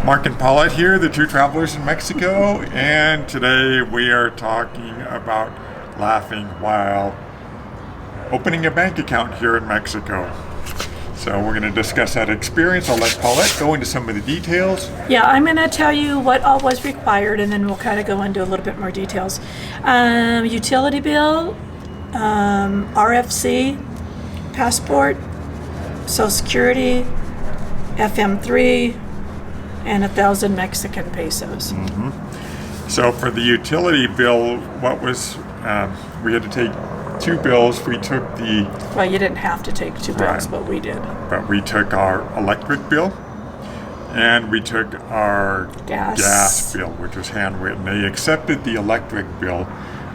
Mark and Paulette here, the two travelers in Mexico, and today we are talking about laughing while opening a bank account here in Mexico. So we're going to discuss that experience. I'll let Paulette go into some of the details. Yeah, I'm going to tell you what all was required, and then we'll kind of go into a little bit more details. Utility bill, RFC, passport, Social Security, FM3, and 1,000 Mexican pesos. So for the utility bill, what was, we had to take two bills. We took Well, you didn't have to take two bills, Right. but we did. but we took our electric bill and we took our Gas. bill, which was handwritten. They accepted the electric bill,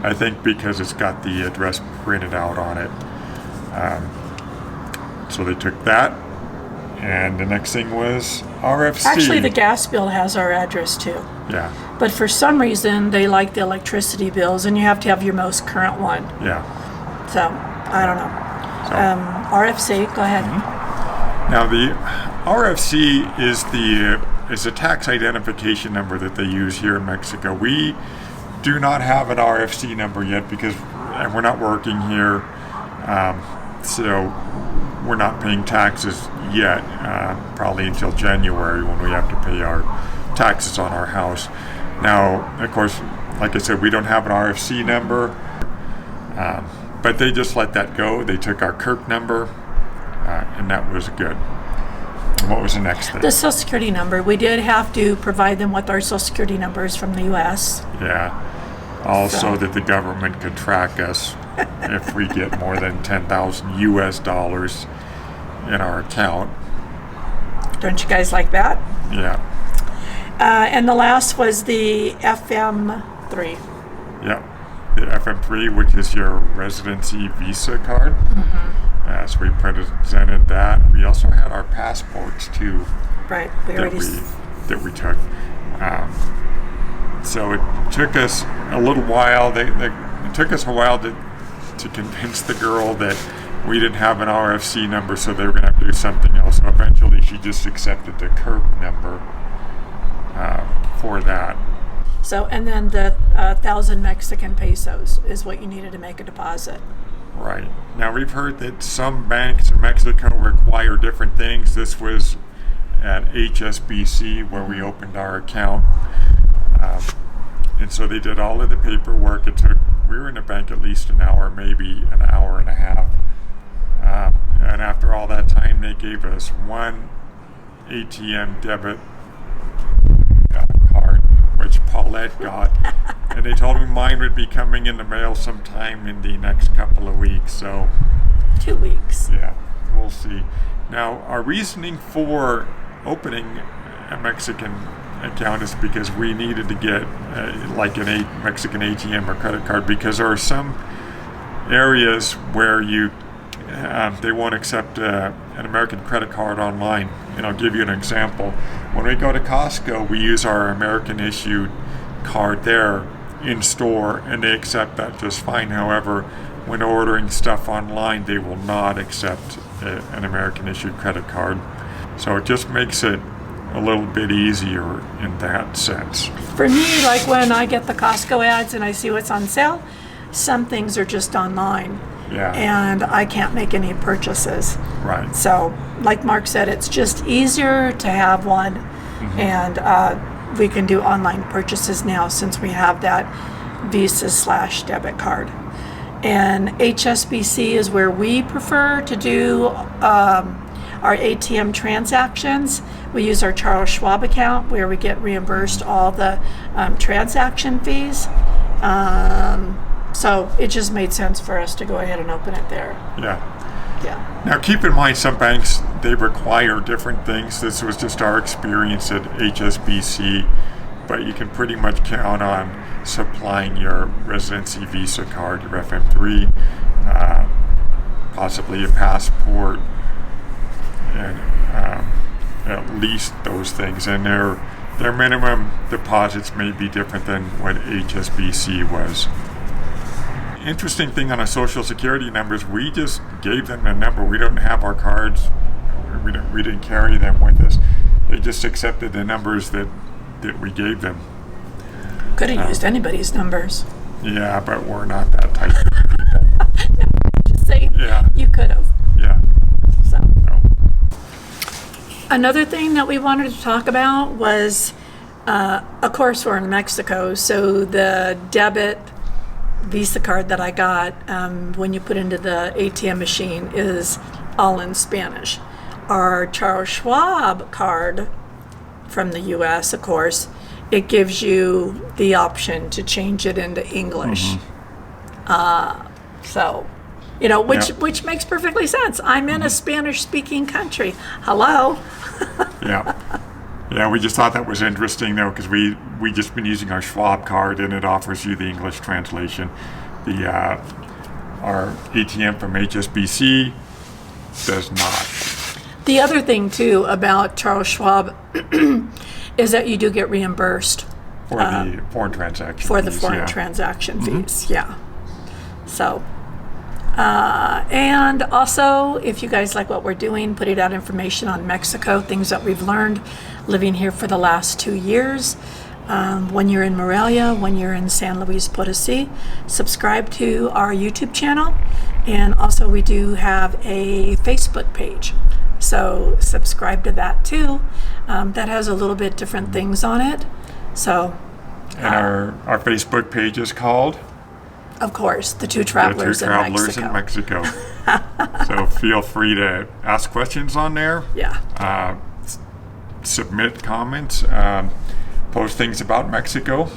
I think because it's got the address printed out on it. So they took that. And the next thing was RFC. Actually, the gas bill has our address too. Yeah, But for some reason, they like the electricity bills, and you have to have your most current one. yeah. So, I don't know. So RFC, go ahead. now the RFC is a tax identification number that they use here in Mexico. We do not have an RFC number yet because we're not working here, so we're not paying taxes yet. Probably until January when we have to pay our taxes on our house. Now, of course, like I said, we don't have an RFC number, but they just let that go. They took our CURP number, and that was good. And what was the next thing? The Social Security number, we did have to provide them with our Social Security numbers from the U.S. Yeah. Also, So- that the government could track us if we get more than 10,000 US dollars in our account. Don't you guys like that? Yeah. And the last was the FM3. Yeah. The FM3, which is your residency visa card. So we presented that. We also had our passports too Right. We already. that we took. So it took us a little while. It took us a while to convince the girl that we didn't have an RFC number, so they were going to have to do something else. So eventually she just accepted the CURP number for that. So, and then the 1,000 Mexican pesos is what you needed to make a deposit. Right. Now we've heard that some banks in Mexico require different things. This was at HSBC where we opened our account. And so they did all of the paperwork. We were in the bank at least an hour, maybe an hour and a half. And after all that time, they gave us one ATM debit card, which Paulette got. And they told me mine would be coming in the mail sometime in the next couple of weeks. So, 2 weeks. yeah, we'll see. Now, our reasoning for opening a Mexican account is because we needed to get like a Mexican ATM or credit card, because there are some areas where they won't accept an American credit card online. And I'll give you an example. When we go to Costco, we use our American issued card there in store, and they accept that just fine. However, when ordering stuff online, they will not accept an American issued credit card. So it just makes it a little bit easier in that sense. For me, like when I get the Costco ads and I see what's on sale, some things are just online. Yeah. And I can't make any purchases. Right. So, like Mark said, it's just easier to have one, and we can do online purchases now since we have that Visa/debit card. And HSBC is where we prefer to do our ATM transactions. We use our Charles Schwab account where we get reimbursed all the transaction fees. So it just made sense for us to go ahead and open it there. Yeah. Yeah. Now, keep in mind, some banks, they require different things. This was just our experience at HSBC, but you can pretty much count on supplying your residency Visa card, your FM3, possibly a passport, and at least those things. And their minimum deposits may be different than what HSBC was. Interesting thing on a Social Security numbers, we just gave them a number. We don't have our cards. We didn't carry them with us. They just accepted the numbers that we gave them. Could have used anybody's numbers. Yeah, but we're not that type of people. Just saying, Yeah. you could have. Yeah. So. No. Another thing that we wanted to talk about was, of course, we're in Mexico, so the debit Visa card that I got when you put into the ATM machine is all in Spanish. Our Charles Schwab card from the U.S., of course, it gives you the option to change it into English. So, you know, which makes perfectly sense. I'm in a Spanish-speaking country. Hello. Yeah. Yeah, we just thought that was interesting, though, because we just been using our Schwab card, and it offers you the English translation. Our ATM from HSBC does not. The other thing, too, about Charles Schwab is that you do get reimbursed For the foreign transaction for the fees, foreign yeah. transaction fees. Yeah. So, and also, if you guys like what we're doing, putting out information on Mexico, things that we've learned living here for the last 2 years. When you're in Morelia, when you're in San Luis Potosi, subscribe to our YouTube channel. And also, we do have a Facebook page. So subscribe to that too. That has a little bit different things on it. So, And our Facebook page is called of course, the Two Travelers, The Two Travelers in Mexico. So feel free to ask questions on there. Yeah. Submit comments. Post things about Mexico.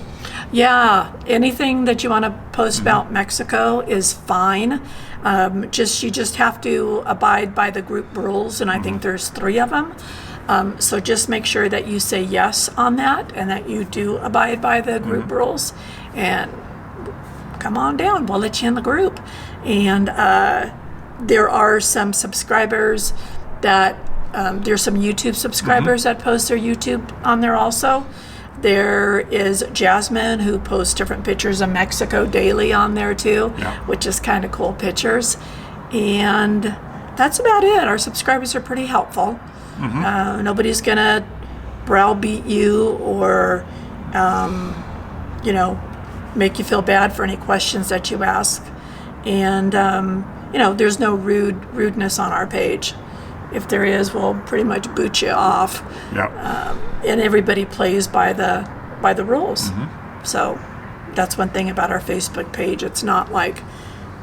Yeah, anything that you want to post about Mexico is fine. You just have to abide by the group rules, and I think there's 3 of them. So just make sure that you say yes on that, and that you do abide by the group rules. And come on down, we'll let you in the group. And there are some subscribers that there's some YouTube subscribers that post their YouTube on there also. There is Jasmine, who posts different pictures of Mexico daily on there too, which is kind of cool pictures. And that's about it. Our subscribers are pretty helpful. Nobody's going to browbeat you or, make you feel bad for any questions that you ask. And, there's no rudeness on our page. If there is, we'll pretty much boot you off. And everybody plays by the rules. So that's one thing about our Facebook page. It's not like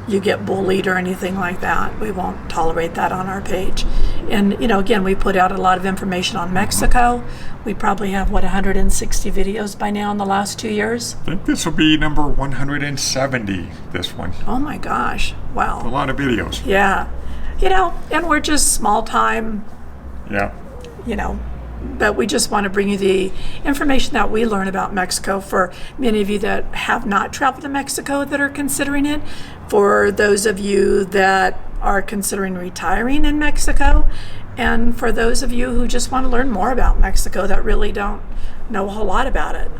you get bullied or anything like that. We won't tolerate that on our page. And, again, we put out a lot of information on Mexico. We probably have, 160 videos by now in the last 2 years? I think this will be number 170, this one. Oh, my gosh. Wow. A lot of videos. Yeah. And we're just small time, but we just want to bring you the information that we learn about Mexico for many of you that have not traveled to Mexico that are considering it, for those of you that are considering retiring in Mexico, and for those of you who just want to learn more about Mexico that really don't know a whole lot about it.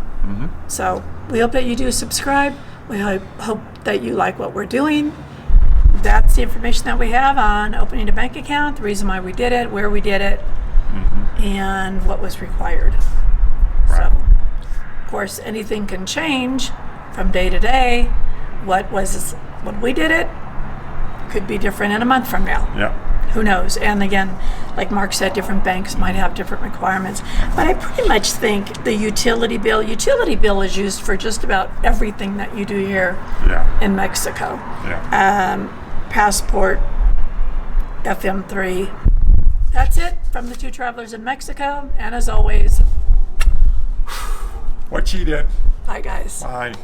So we hope that you do subscribe. We hope that you like what we're doing. That's the information that we have on opening a bank account, the reason why we did it, where we did it, and what was required. So, of course, anything can change from day to day. When we did it could be different in a month from now. Who knows? And again, like Mark said, different banks might have different requirements. But I pretty much think the utility bill is used for just about everything that you do here in Mexico. Passport, FM3. That's it from the Two Travelers in Mexico. And as always, What she did. bye guys. Bye.